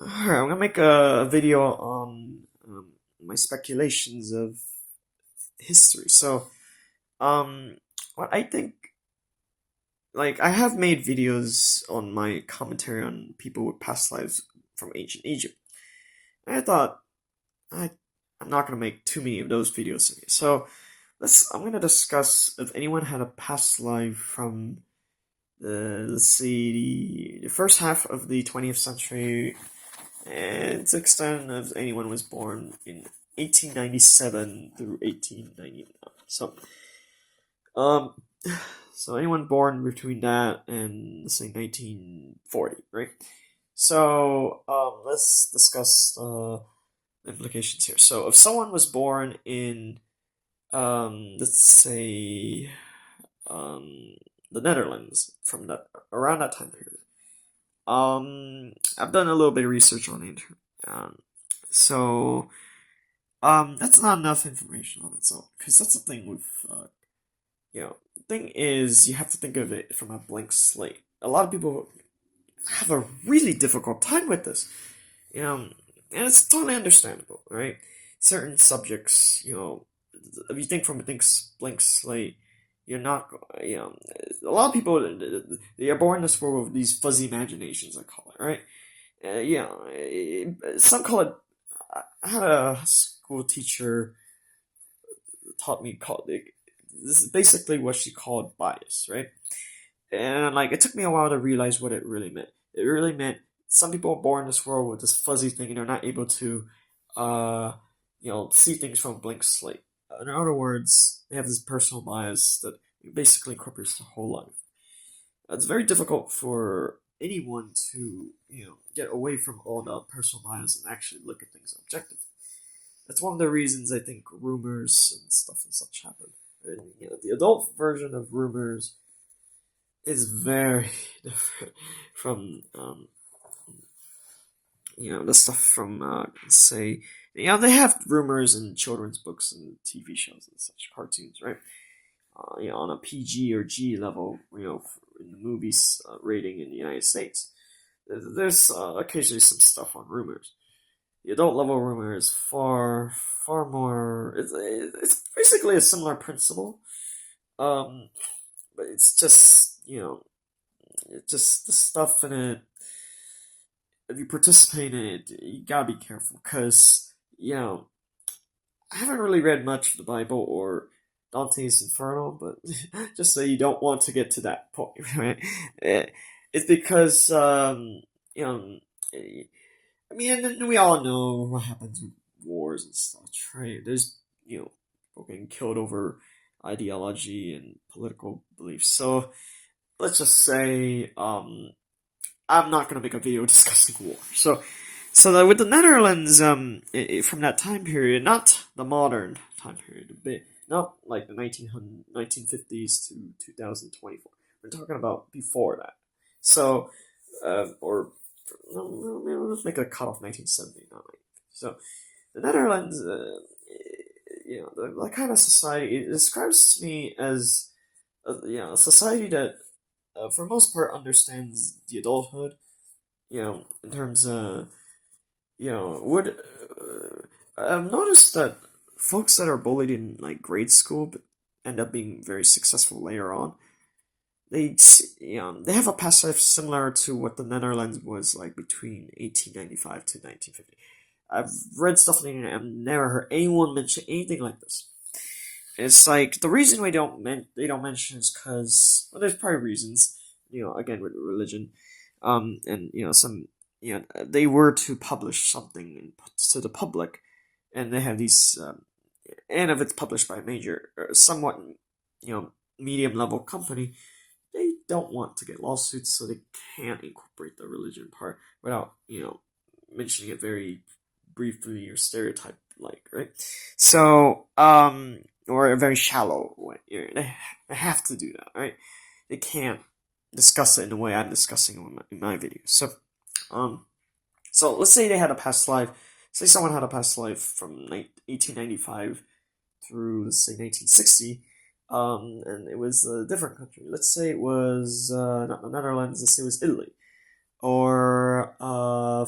Alright, I'm gonna make a video on my speculations of history. What I think, I have made videos on my commentary on people with past lives from ancient Egypt. And I thought I, I'm not gonna make too many of those videos today. I'm gonna discuss if anyone had a past life from let's see, the first half of the 20th century and to extent if anyone was born in 1897 through 1899. Um, so anyone born between that and let's say 1940, right? Let's discuss implications here. So, if someone was born in let's say um, the Netherlands from that around that time period. I've done a little bit of research on it. Um, so, that's not enough information on its own, because that's the thing with, the thing is, you have to think of it from a blank slate. A lot of people have a really difficult time with this, you know, and it's totally understandable, right? Certain subjects, if you think from a blank slate, you're not, a lot of people, they are born in this world with these fuzzy imaginations, I call it, right? Some call it. I had a school teacher taught me called it. This is basically what she called bias, right? And it took me a while to realize what it really meant. It really meant some people are born in this world with this fuzzy thing, and they're not able to, uh, see things from a blank slate. In other words, they have this personal bias that basically incorporates their whole life. It's very difficult for anyone to, get away from all the personal bias and actually look at things objectively. That's one of the reasons I think rumors and stuff and such happen. And, the adult version of rumors is very different from, the stuff from, say, they have rumors in children's books and TV shows and such, cartoons, right? On a PG or G level, in the movies rating in the United States. There's occasionally some stuff on rumors. The adult level rumor is far more. It's basically a similar principle, um, but it's just it's just the stuff in it. If you participate in it, you gotta be careful because I haven't really read much of the Bible or Dante's Inferno, but just so you don't want to get to that point, right? It's because you know, I mean, and we all know what happens with wars and such, right? There's people getting killed over ideology and political beliefs. So let's just say I'm not gonna make a video discussing war. With the Netherlands, from that time period, not the modern time period, not like the 1950s to 2024. We're talking about before that. So, or no, let's make a cutoff 1970, not 1950. So, the Netherlands, the kind of society it describes to me as, a society that, for most part, understands the adulthood. In terms of would I've noticed that folks that are bullied in grade school but end up being very successful later on. They have a past life similar to what the Netherlands was like between 1895 to 1950. I've read stuff on the internet. I've never heard anyone mention anything like this. It's like the reason they don't mention is because there's probably reasons. Again with religion, and some they were to publish something to the public, and they have these, and if it's published by a major, or somewhat, medium level company, they don't want to get lawsuits, so they can't incorporate the religion part without mentioning it very briefly or stereotype like, right? Or a very shallow way. They have to do that, right? They can't discuss it in the way I'm discussing it in my video. So let's say they had a past life. Say someone had a past life from 1895 through, let's say, 1960, and it was a different country. Let's say it was not the Netherlands. Let's say it was Italy. or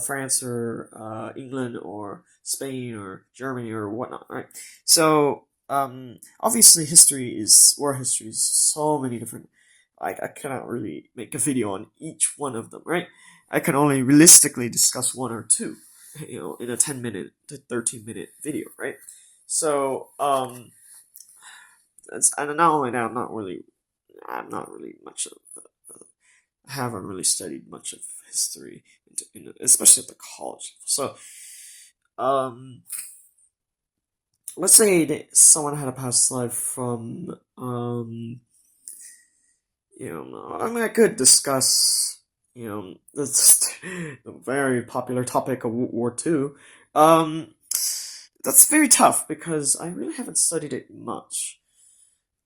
France or England or Spain or Germany or whatnot, right? So obviously war history is so many different. I cannot really make a video on each one of them, right? I can only realistically discuss one or two, in a 10-minute to 13-minute video, right? So and not only that, I'm not really much of I haven't really studied much of history, especially at the college. So, um, let's say that someone had a past life from, I mean, I could discuss, the very popular topic of World War Two. That's very tough because I really haven't studied it much.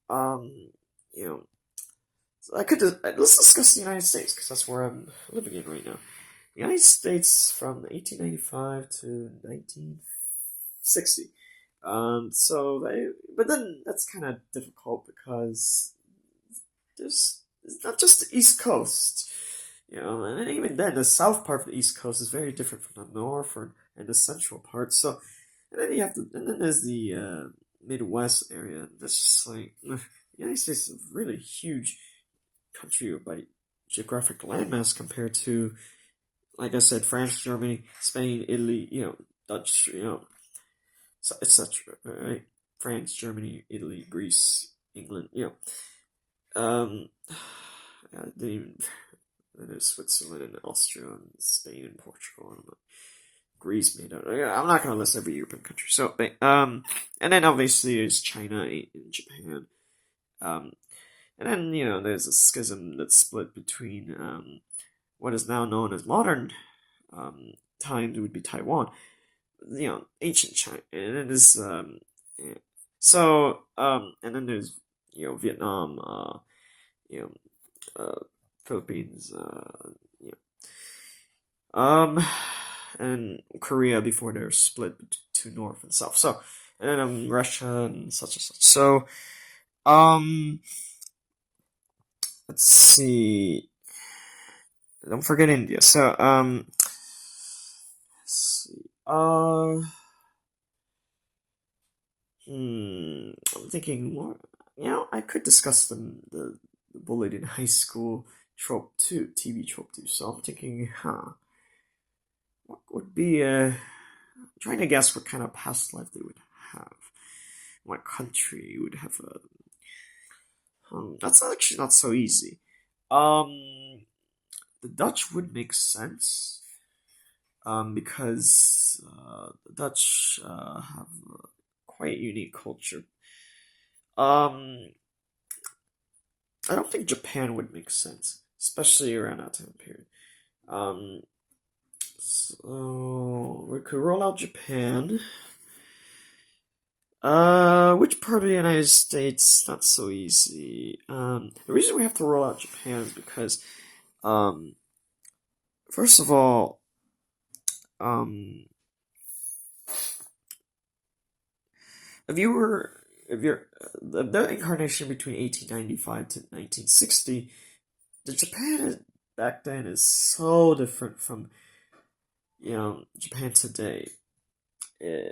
Um, you know, so let's discuss the United States because that's where I'm living in right now. The United States from 1895 to 1960. But then that's kind of difficult because it's not just the East Coast, and even then, the south part of the East Coast is very different from the north and the central part. So, and then there's the Midwest area. That's just like the United States is a really huge country by geographic landmass compared to, like I said, France, Germany, Spain, Italy, Dutch, etc. Right? France, Germany, Italy, Greece, England, um, there's Switzerland and Austria and Spain and Portugal and Greece made out. I'm not gonna list every European country. So, and then obviously there's China and Japan. Um, and then there's a schism that's split between what is now known as modern times would be Taiwan, ancient China, and then there's yeah. And then there's Vietnam, you know, Philippines, um, and Korea before they're split to north and south. So, and then Russia and such and such. So, um, let's see. Don't forget India. So, let's see. I'm thinking more. I could discuss the bullied in high school trope too, TV trope too. So I'm thinking, what would be trying to guess what kind of past life they would have, what country would have a. That's actually not so easy. The Dutch would make sense. Because the Dutch have a quite unique culture. Um, I don't think Japan would make sense, especially around that time period. Um, so we could roll out Japan. Which part of the United States? Not so easy. The reason we have to roll out Japan is because, um, first of all, um, if you're the incarnation between 1895 to 1960, the back then is so different from Japan today,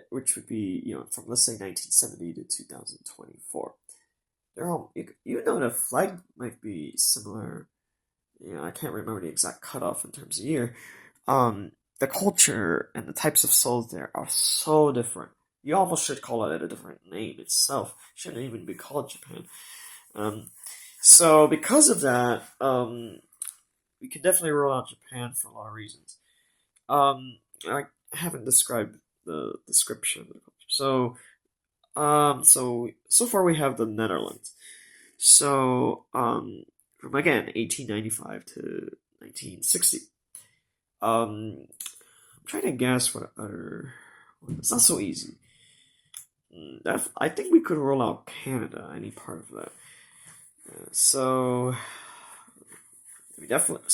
which would be from, let's say, 1970 to 2024. They're all, even though the flag might be similar, I can't remember the exact cutoff in terms of year. The culture and the types of souls there are so different. You almost should call it a different name itself. It shouldn't even be called Japan. So because of that, we can definitely rule out Japan for a lot of reasons. I haven't described the description of the culture. So far we have the Netherlands. So, from again 1895 to 1960. I'm trying to guess what other. It's not so easy. I think we could roll out Canada, any part of that. So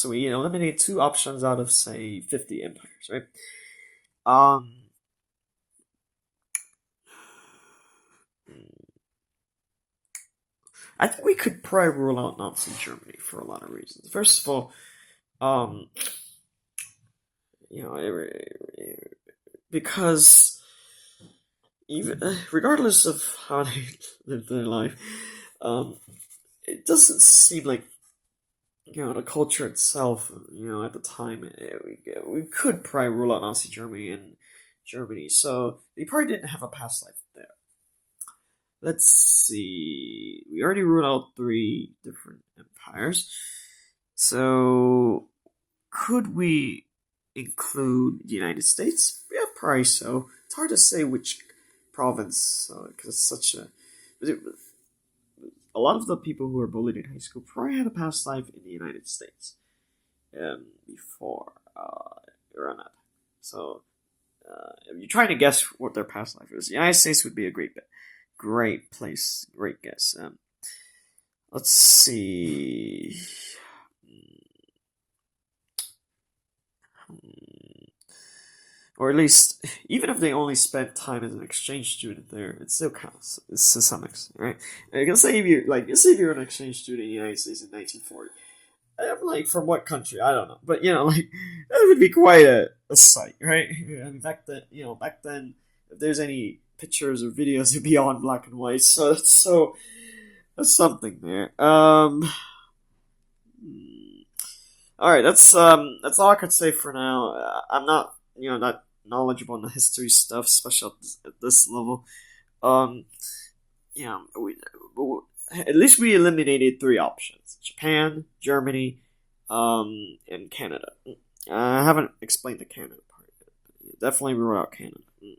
we eliminate two options out of, say, 50 empires, right? Um, I think we could probably rule out Nazi Germany for a lot of reasons. First of all, um, you know, because even regardless of how they live their life, um, it doesn't seem like the culture itself. At the time, we could probably rule out Nazi Germany and Germany, so they probably didn't have a past life there. Let's see. We already ruled out three different empires. So, could we include the United States? Yeah, probably so. It's hard to say which province, because it's such a. A lot of the people who were bullied in high school probably had a past life in the United States before around that. So, if you're trying to guess what their past life is, the United States would be a great place, great guess. Let's see. Or at least, even if they only spent time as an exchange student there, it still counts. It's to some extent, right? I can say if you're an exchange student in the United States in 1940. I'm like, from what country? I don't know, but that would be quite a sight, right? I mean, back then, if there's any pictures or videos, it'd be all in black and white. That's something there. All right, that's all I could say for now. I'm not not knowledgeable in the history stuff, especially at this level. Um, at least we eliminated three options: Japan, Germany, and Canada. I haven't explained the Canada part yet. Definitely rule out Canada.